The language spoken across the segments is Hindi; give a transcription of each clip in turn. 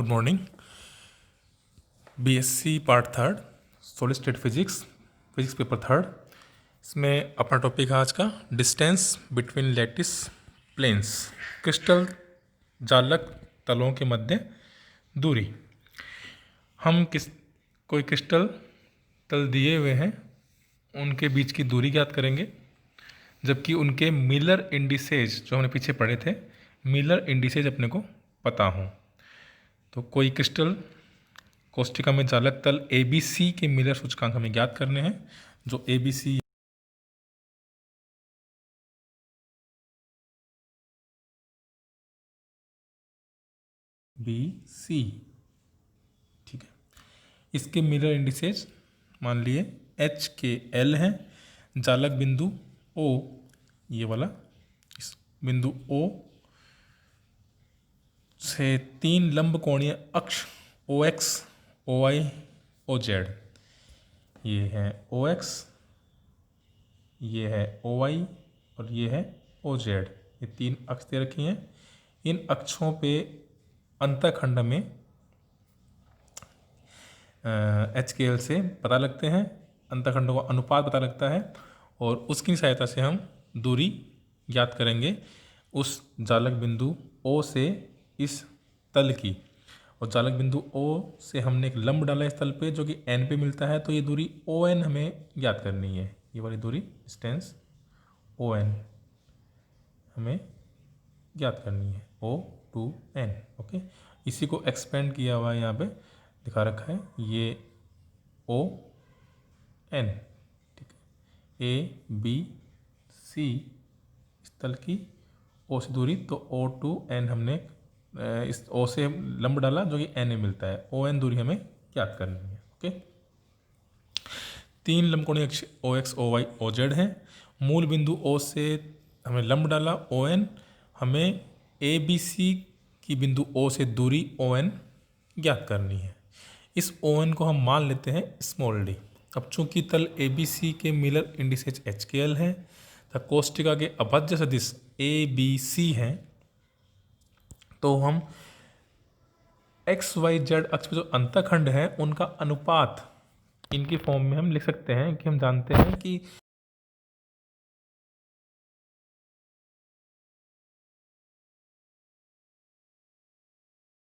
Good morning. BSc part third, solid state physics, physics paper third. इसमें अपना टॉपिक है आज का distance between lattice planes, crystal जालक तलों के मध्य दूरी। हम कोई क्रिस्टल तल दिए हुए हैं, उनके बीच की दूरी ज्ञात करेंगे, जबकि उनके मिलर इंडिसेज जो हमने पीछे पढ़े थे, मिलर इंडिसेज अपने को पता हों। तो कोई क्रिस्टल कोष्टिका में जालक तल ABC के मिलर सूचकांक हमें ज्ञात करने हैं, जो ABC BC, ठीक है। इसके मिलर इंडिसेज मान लिए HKL हैं। जालक बिंदु O, ये वाला, इस बिंदु O से 3 लंब कोणीय अक्ष OX, OY, OZ, ये है OX, ये है OY और ये है OZ। ये 3 अक्ष दे रखी हैं। इन अक्षों पे अंतःखंड में HKL से पता लगते हैं, अंतःखंडों का अनुपात पता लगता है, और उसकी सहायता से हम दूरी ज्ञात करेंगे उस जालक बिंदु O से इस तल की। और जालक बिंदु O से हमने एक लंब डाला इस तल पे, जो कि N पे मिलता है, तो ये दूरी ON हमें ज्ञात करनी है। ये वाली दूरी डिस्टेंस ON हमें ज्ञात करनी है, O to N। ओके, इसी को एक्सपेंड किया हुआ है, यहाँ पे दिखा रखा है, ये ON, ठीक है। ABC इस तल की O से दूरी, तो O to N हमने इस O से लंब डाला, जो कि N में मिलता है। ON दूरी हमें ज्ञात करनी है। ओके, 3 लंबकोणीय अक्ष OX, OY, OZ हैं। मूल बिंदु O से हमें लंब डाला ON, हमें ABC की बिंदु O से दूरी ON ज्ञात करनी है। इस ON को हम मान लेते हैं स्मॉल d। अब चूंकि तल ABC के मिलर इंडिसेज HKL है, तथा कोष्टिका के अभाज्य सदिश ABC हैं, तो हम XYZ अक्ष पे जो अंतःखंड है, उनका अनुपात इनकी फॉर्म में हम लिख सकते हैं कि हम जानते हैं कि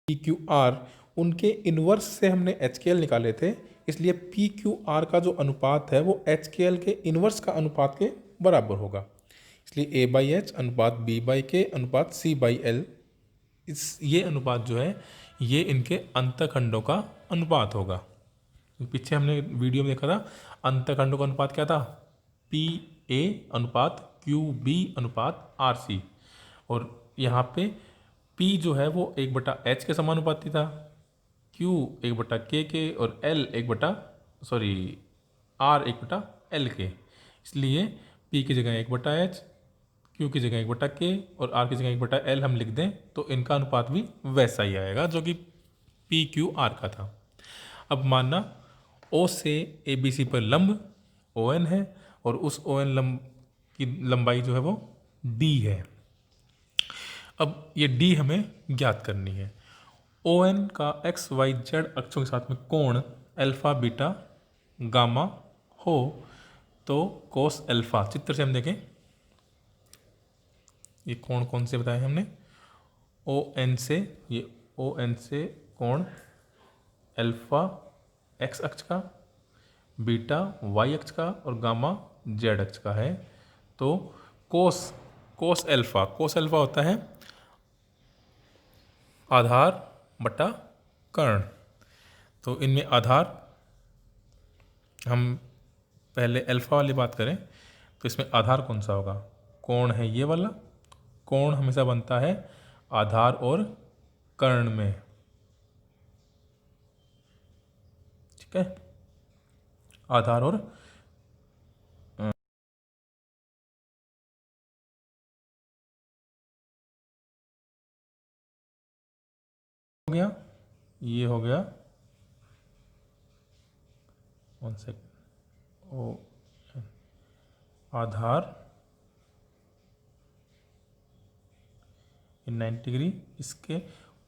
PQR उनके इनवर्स से हमने HKL निकाले थे, इसलिए PQR का जो अनुपात है वो HKL के इनवर्स का अनुपात के बराबर होगा। इसलिए A/H अनुपात B/K अनुपात C/L, ये अनुपात जो है, ये इनके अंतःखंडों का अनुपात होगा। पीछे हमने वीडियो में देखा था, अंतःखंडों का अनुपात क्या था, PA अनुपात QB अनुपात RC, और यहाँ पे P जो है वो 1/H के समानुपाती था, Q 1/K के, और L R 1/L के। इसलिए P की जगह 1/H, Q की जगह 1/K और R की जगह 1/L हम लिख दें, तो इनका अनुपात भी वैसा ही आएगा जो कि PQR का था। अब मानना O से ABC पर लंब ON है, और उस ON लंब की लंबाई जो है वो D है। अब ये D हमें ज्ञात करनी है। ON का XYZ अक्षों के साथ में कोण अल्फा बीटा गामा हो, तो कोस अल्फा, चित्र से हम देखें ये कोण कौन से बताए हमने, ON से, ये ON से कोण अल्फा X अक्ष का, बीटा Y अक्ष का, और गामा Z अक्ष का है। तो कोस अल्फा होता है आधार बटा कर्ण। तो इनमें आधार, हम पहले अल्फा वाली बात करें, तो इसमें आधार कौन सा होगा, कोण है ये वाला। कोण हमेशा बनता है आधार और कर्ण में, ठीक है, आधार और हो गया, ये हो गया, वन सेकेंड, ओ आधार इन 90 डिग्री, इसके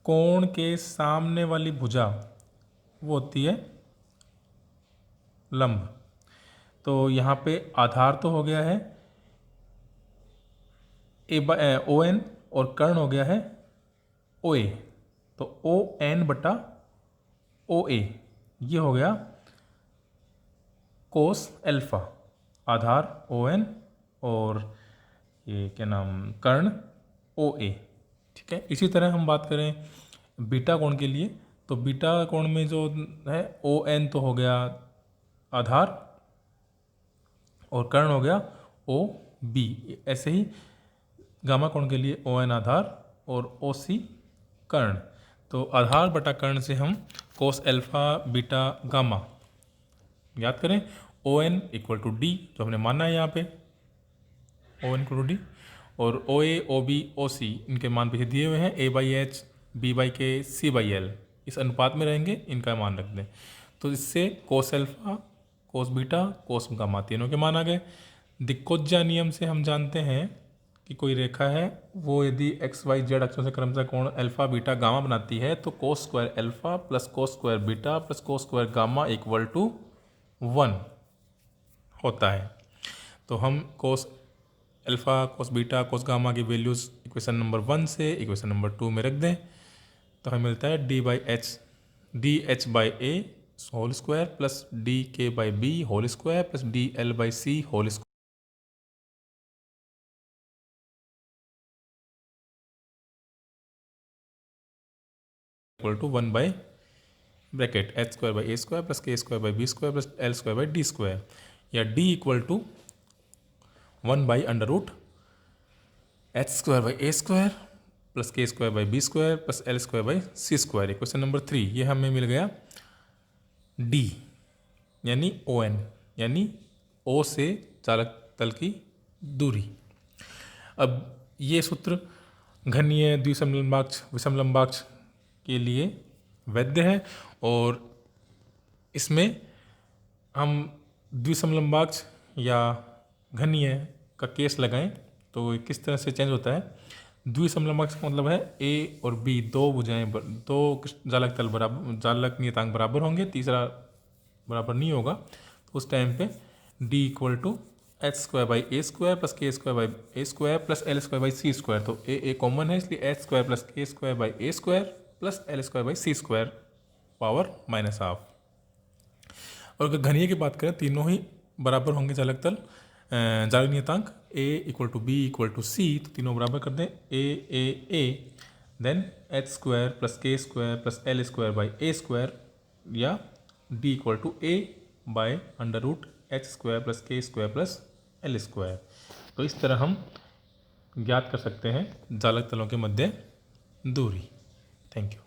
कोण के सामने वाली भुजा वो होती है लंब। तो यहाँ पे आधार तो हो गया है ओ एन और कर्ण हो गया है ओ ए। तो ओ एन बटा ओ ए ये हो गया कोस एल्फा। आधार ओ एन और ये क्या नाम कर्ण ओ ए। ठीक है, इसी तरह हम बात करें बीटा कोण के लिए, तो बीटा कोण में जो है ओ एन तो हो गया आधार और कर्ण हो गया ओ बी। ऐसे ही गामा कोण के लिए ओ एन आधार और ओ सी कर्ण। तो आधार बटा कर्ण से हम कोस एल्फा बीटा गामा याद करें। O N equal to D जो हमने माना है यहाँ पे, O N equal to D, और ओ ए ओ बी ओ सी इनके मान पीछे दिए हुए हैं, ए बाई एच बी बाई के सी बाई एल इस अनुपात में रहेंगे, इनका मान रख दें। तो इससे कोस एल्फा कोस बीटा कोस गामा तीनों के मान आ गए। दिक्कोज्जा नियम से हम जानते हैं कि कोई रेखा है वो यदि एक्स वाई जेड अक्षों से क्रमशः कोण अल्फा बीटा गामा बनाती है तो cos square alpha plus cos square beta plus cos square gamma equal to 1 होता है। तो हम cos alpha cos beta cos gamma की वैल्यूज़ इक्वेशन नंबर 1 से इक्वेशन नंबर 2 में रख दें तो हमें मिलता है d h by a whole square plus d k by b whole square plus d l by c whole square equal to 1 by bracket h square by a square plus k square by b square plus l square by d square, या d equal to 1 by under root h square by a square plus k square by b square plus l square by c square. Question number 3 ये हमें मिल गया डी यानी ओ एन यानी ओ से चालक तल की दूरी। अब ये सूत्र घनीय द्विसमलंबाक्ष विषमलंबाक्ष के लिए वैध है, और इसमें हम द्विसमलंबाक्ष या घनीय का केस लगाएं तो किस तरह से चेंज होता है। द्विसमलंबाक्ष का मतलब है ए और बी दो भुजाएं दो जालक तल बराबर जालक नियतांक बराबर होंगे, तीसरा बराबर नहीं होगा, तो उस टाइम पे d equal to h square by a square plus k square by a square plus l square by c square. तो ए कॉमन है इसलिए h square plus k square by a square plus l square by c square power minus half. और अगर घनीय की बात करें तीनों ही बराबर होंगे जालक तल जालक नियतांक a equal to b equal to c, तो तीनों बराबर कर दें a then h square plus k square plus l square by a square, या d equal to a by under root h square plus k square plus l square. तो इस तरह हम ज्ञात कर सकते हैं जालक तलों के मध्य दूरी। Thank you.